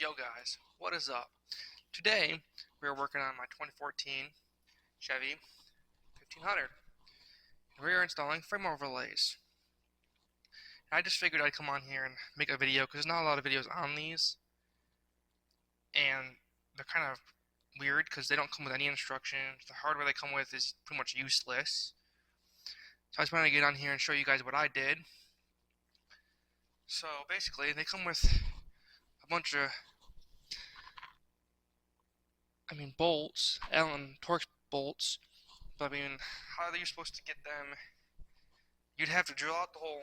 Yo guys, what is up? Today we are working on my 2014 Chevy 1500. We are installing frame overlays. And I just figured I'd come on here and make a video because there's not a lot of videos on these, and they're kind of weird because they don't come with any instructions. The hardware they come with is pretty much useless. So I just wanted to get on here and show you guys what I did. So basically, they come with a bunch of bolts, Allen Torx bolts, but how are you supposed to get them? You'd have to drill out the hole,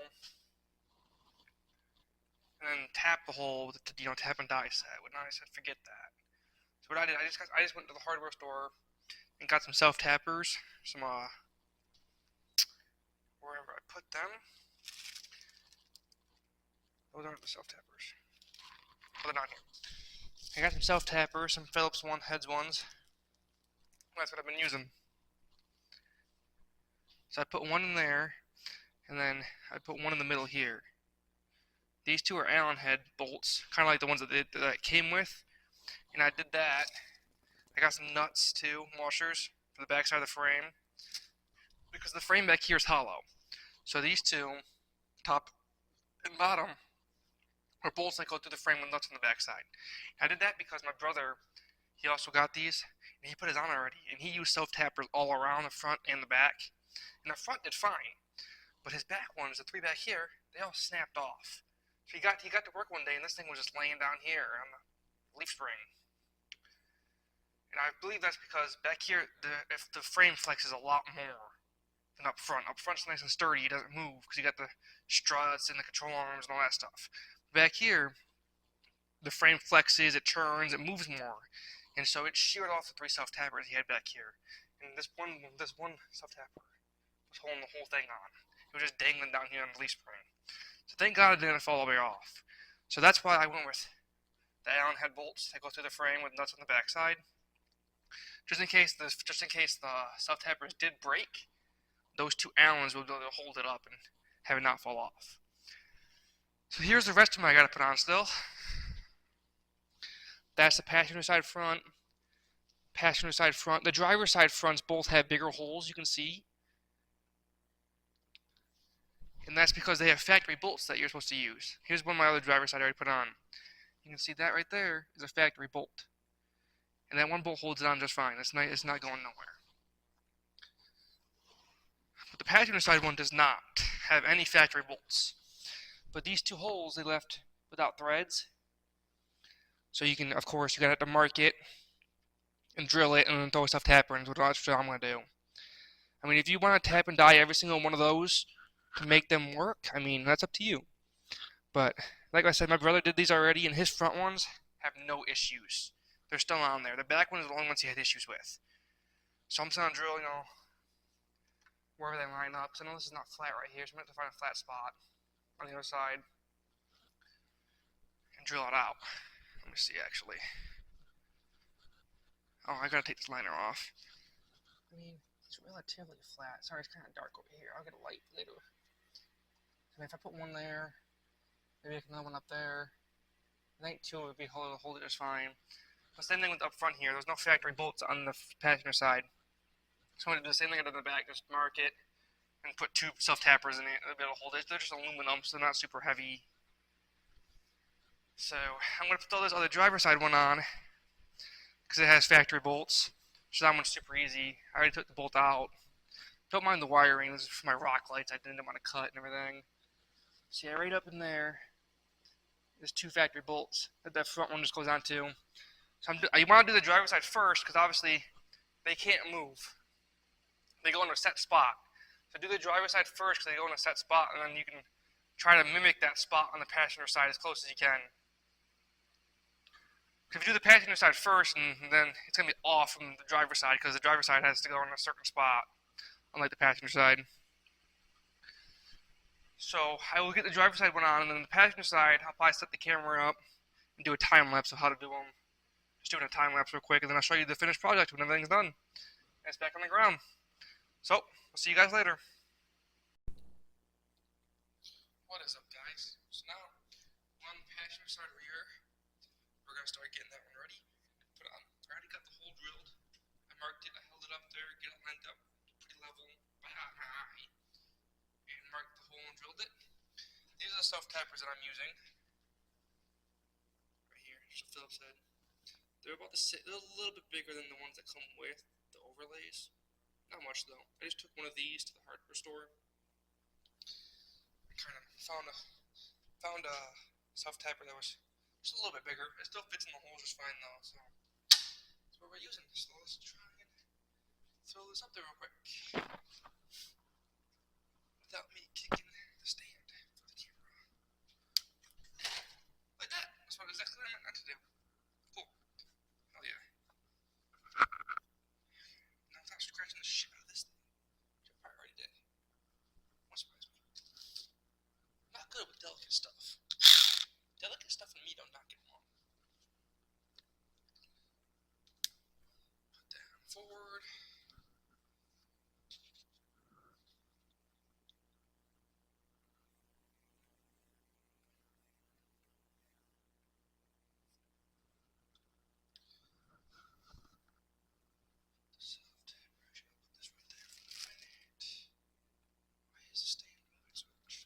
and then tap the hole with the, tap and die set. But now I said forget that. So what I did, I just went to the hardware store and got some self tappers, some wherever I put them. Those aren't the self tappers. Oh, they're not here. I got some self tappers, some Phillips heads ones. That's what I've been using. So I put one in there, and then I put one in the middle here. These two are Allen head bolts, kind of like the ones that it came with. And I did that. I got some nuts too, washers for the back side of the frame, because the frame back here is hollow. So these two, top and bottom, are bolts that go through the frame with nuts on the back side. I did that because my brother, he also got these, and he put his on already, and he used self tappers all around the front and the back. And the front did fine, but his back ones, the three back here, they all snapped off. So he got to work one day, and this thing was just laying down here on the leaf spring. And I believe that's because back here, if the frame flexes a lot more than up front. Up front's nice and sturdy, it doesn't move because you got the struts and the control arms and all that stuff. Back here, the frame flexes, it turns, it moves more, and so it sheared off the three self tappers he had back here. And this one self tapper was holding the whole thing on. It was just dangling down here on the leaf spring. So thank God it didn't fall all the way off. So that's why I went with the Allen head bolts that go through the frame with nuts on the backside. Just in case the self tappers did break, those two Allens will be able to hold it up and have it not fall off. So here's the rest of them I gotta put on still. That's the passenger side front, passenger side front. The driver's side fronts both have bigger holes, you can see. And that's because they have factory bolts that you're supposed to use. Here's one of my other driver's side I already put on. You can see that right there is a factory bolt. And that one bolt holds it on just fine. It's not going nowhere. But the passenger side one does not have any factory bolts. But these two holes they left without threads. So you can, of course, you gotta have to mark it and drill it and then throw a self tapper in. That's what I'm gonna do. If you want to tap and die every single one of those to make them work, that's up to you. But like I said, my brother did these already, and his front ones have no issues. They're still on there. The back one is the only ones he had issues with. So I'm just gonna drill, wherever they line up. Because I know this is not flat right here, so I'm gonna have to find a flat spot on the other side and drill it out. Let me see, actually. Oh, I gotta take this liner off. It's relatively flat. Sorry, it's kind of dark over here. I'll get a light later. If I put one there, maybe I can another one up there. I think two would be hold it just fine. The same thing with up front here. There's no factory bolts on the passenger side. So I'm going to do the same thing I did in the back. Just mark it and put two self-tappers in it. It'll be able to hold it. They're just aluminum, so they're not super heavy. So I'm going to throw this other driver's side one on because it has factory bolts. So that one's super easy. I already took the bolt out. Don't mind the wiring. This is for my rock lights. I didn't want to cut and everything. So yeah, right up in there, there's two factory bolts that the front one just goes onto. So you want to do the driver's side first because obviously they can't move. They go in a set spot. So do the driver's side first because they go in a set spot, and then you can try to mimic that spot on the passenger side as close as you can. If you do the passenger side first, and then it's going to be off from the driver's side because the driver's side has to go in a certain spot, unlike the passenger side. So I will get the driver's side one on, and then the passenger side, I'll probably set the camera up and do a time lapse of how to do them. Just doing a time lapse real quick, and then I'll show you the finished project when everything's done. And it's back on the ground. So, I'll see you guys later. What is up, guys? So now, on the passenger side rear, we're gonna start getting that one ready. Put on. I already got the hole drilled. I marked it. I held it up there, get it lined up pretty level, and marked the hole and drilled it. These are the self tappers that I'm using. Right here, just a Phillips head. They're about the same. They're a little bit bigger than the ones that come with the overlays. Not much though. I just took one of these to the hardware store. I kind of found a self tapper that was just a little bit bigger. It still fits in the holes just fine though. So that's what we're using. So let's try and throw this up there real quick without me kicking the stand for the camera. Like that. That's what exactly what I meant not to do. Cool. Hell yeah. Now without scratching the shit out of this thing, which I probably already did. Won't surprise me. Not good with delicate stuff. Delicate stuff and me don't not get along. Put that forward.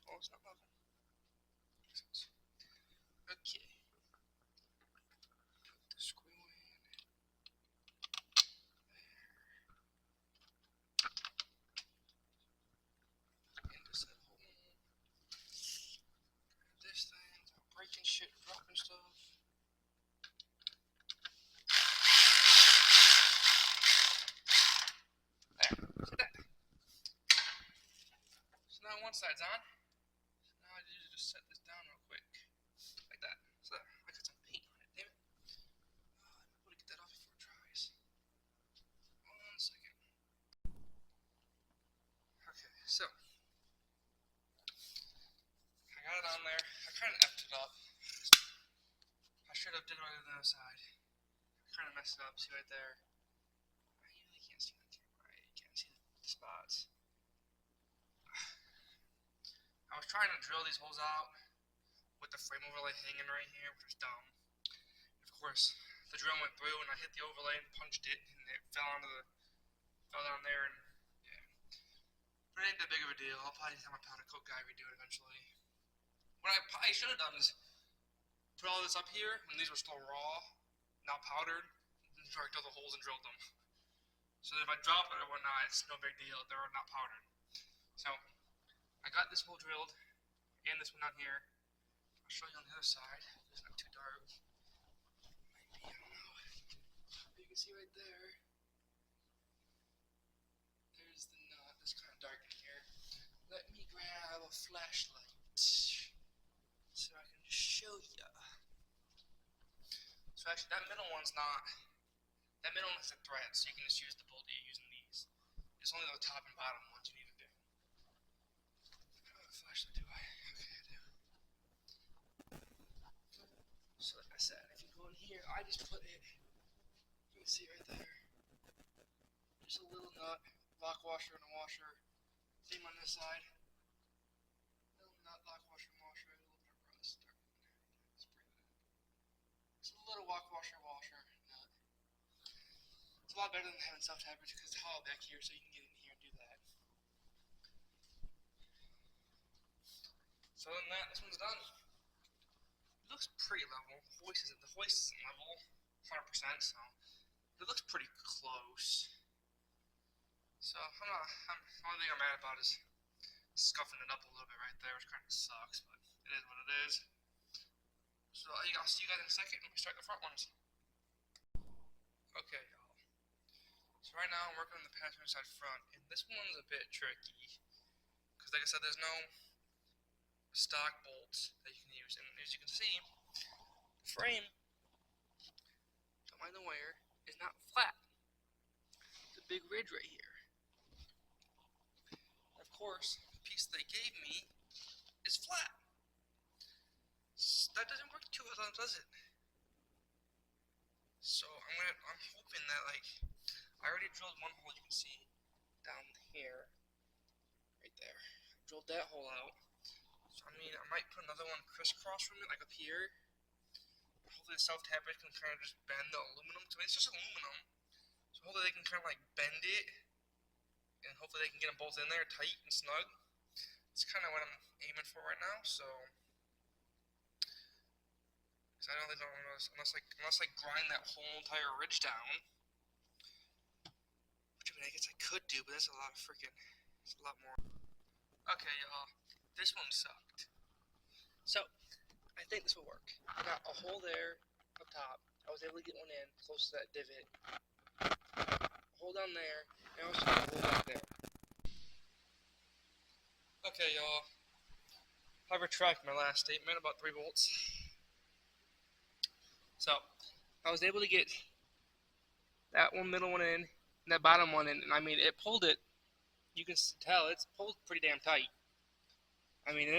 Oh, it's not level. Okay. Put the screw in. There. Into that hole. Grab this thing without breaking shit or dropping stuff. There. See that? So now one side's on. So now I need to just set this down real quick. Like that. So there. I got some paint on it, damn it. I'm able to get that off before it dries. 1 second. Okay, so I got it on there. I kind of effed it up. I should have did it on the other side. I kind of messed it up. See right there. I really can't see on camera. I can't see the spots. I was trying to drill these holes out with the frame overlay hanging right here, which was dumb. Of course, the drill went through and I hit the overlay and punched it, and it fell down there, and yeah. But it ain't that big of a deal. I'll probably have my powder coat guy redo it eventually. What I probably should have done is put all this up here when these were still raw, not powdered, and marked all the holes and drilled them. So if I drop it or whatnot, it's no big deal. They're not powdered. So I got this hole drilled and this one down here. I'll show you on the other side. It's not too dark. Maybe, I don't know. You can see right there. There's the nut. It's kind of dark in here. Let me grab a flashlight so I can just show ya. So actually, that middle one's not. That middle one has a thread, so you can just use the bolt that you're using these. It's only the top and bottom ones you need to do. I don't have a flashlight, do I? Okay, I do. So like I said, if you go in here, I just put it. You can see right there. Just a little nut, lock washer and a washer. Same on this side. Little nut, lock washer and washer. A little bit of rust. It's a little lock washer nut. It's a lot better than having self tappers because it's hollow back here, so you can get in here and do that. So other than that, this one's done. It looks pretty level. The hoist isn't level, 100%. So it looks pretty close. So the only thing I'm mad about is scuffing it up a little bit right there, which kind of sucks, but it is what it is. So I'll see you guys in a second when we start the front ones. Okay, y'all. So right now I'm working on the passenger side front, and this one's a bit tricky. Because like I said, there's no stock bolts that you can use. And as you can see, the frame, don't mind the wire, is not flat. It's a big ridge right here. And of course, the piece they gave me is flat. That doesn't work too well, does it? So I'm hoping that, like, I already drilled one hole, you can see down here, right there. I drilled that hole out. So I mean, I might put another one crisscross from it, like up here. Hopefully hopefully the self-tappers can kind of just bend the aluminum. To me, it's just aluminum. So hopefully they can kind of like bend it, and hopefully they can get them both in there tight and snug. It's kind of what I'm aiming for right now. So, because I don't think unless I grind that whole entire ridge down, which I mean I guess I could do, but that's a lot of freaking. It's a lot more. Okay, y'all. This one sucked. So, I think this will work. I got a hole there up top. I was able to get one in close to that divot. A hole down there, and I also got a hole back there. Okay, y'all. I retract my last statement about 3 bolts. So, I was able to get that one middle one in, and that bottom one in, and I mean, it pulled it. You can tell it's pulled pretty damn tight. I mean,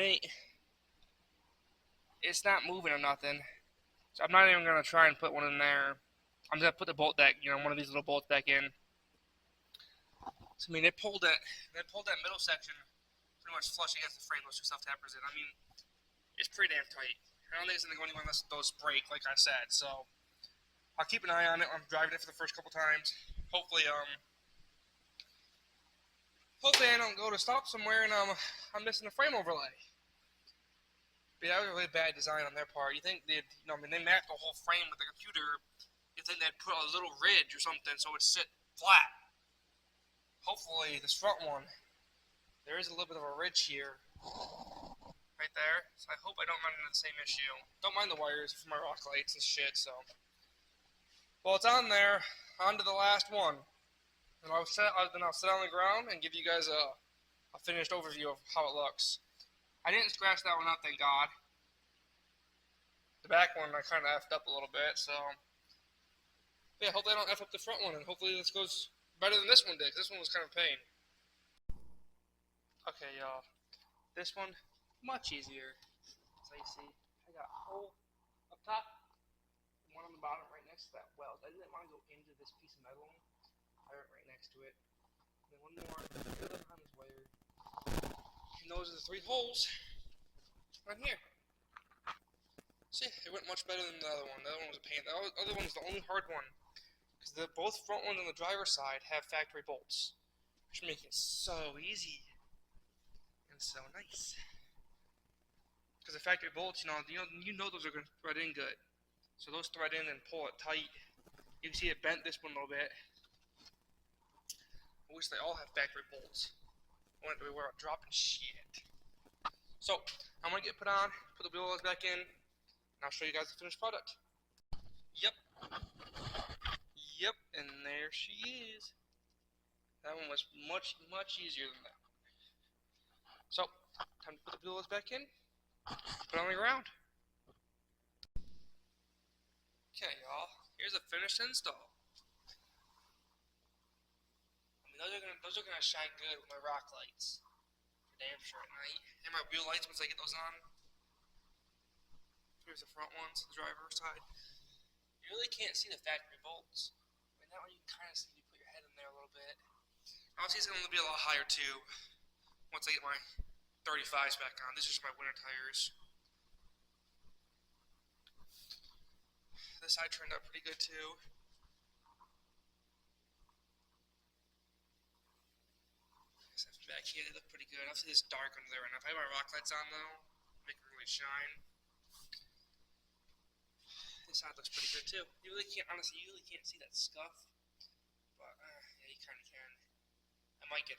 it's not moving or nothing. So I'm not even gonna try and put one in there. I'm gonna put the bolt back, one of these little bolts back in. So I mean, it pulled that middle section pretty much flush against the frame. Those 2 self-tappers in. I mean, it's pretty damn tight. I don't think it's gonna go anywhere unless those break, like I said. So I'll keep an eye on it. I'm driving it for the first couple times. Hopefully I don't go to stop somewhere and I'm missing a frame overlay. But that was a really bad design on their part. You think they mapped the whole frame with the computer. You think they'd put a little ridge or something so it'd sit flat. Hopefully, this front one, there is a little bit of a ridge here, right there. So I hope I don't run into the same issue. Don't mind the wires for my rock lights and shit. So, well, it's on there. On to the last one, and I'll sit on the ground and give you guys a finished overview of how it looks. I didn't scratch that one up, thank God. The back one I kind of effed up a little bit, so yeah, hopefully I don't F up the front one, and hopefully this goes better than this one did, because this one was kind of a pain. Okay, y'all, this one, much easier. So you see, I got a hole up top, and one on the bottom right next to that weld. I didn't want to go into this piece of metal, I went right next to it. And then one more, behind this wire. And those are the 3 holes right here. See, it went much better than the other one. The other one was a pain. The other one was the only hard one. Because both front ones on the driver's side have factory bolts. Which make it so easy. And so nice. Because the factory bolts, you know those are going to thread in good. So those thread in and pull it tight. You can see it bent this one a little bit. I wish they all have factory bolts. I want it to be worried about dropping shit. So, I'm going to get put on, put the wheels back in, and I'll show you guys the finished product. Yep, and there she is. That one was much, much easier than that. So, time to put the wheels back in, put it on the ground. Okay, y'all, here's a finished install. I mean, those are gonna shine good with my rock lights. For damn sure at night. And my wheel lights once I get those on. Here's the front ones, the driver's side. You really can't see the factory bolts. I mean, that one you can kind of see if you put your head in there a little bit. Obviously, it's going to be a lot higher too once I get my 35s back on. These are just my winter tires. This side turned out pretty good too. Back here, they look pretty good. Obviously, it's dark under there right now. If I have my rock lights on though, make it really shine. This side looks pretty good too. You really can't see that scuff, but yeah, you kind of can. I might get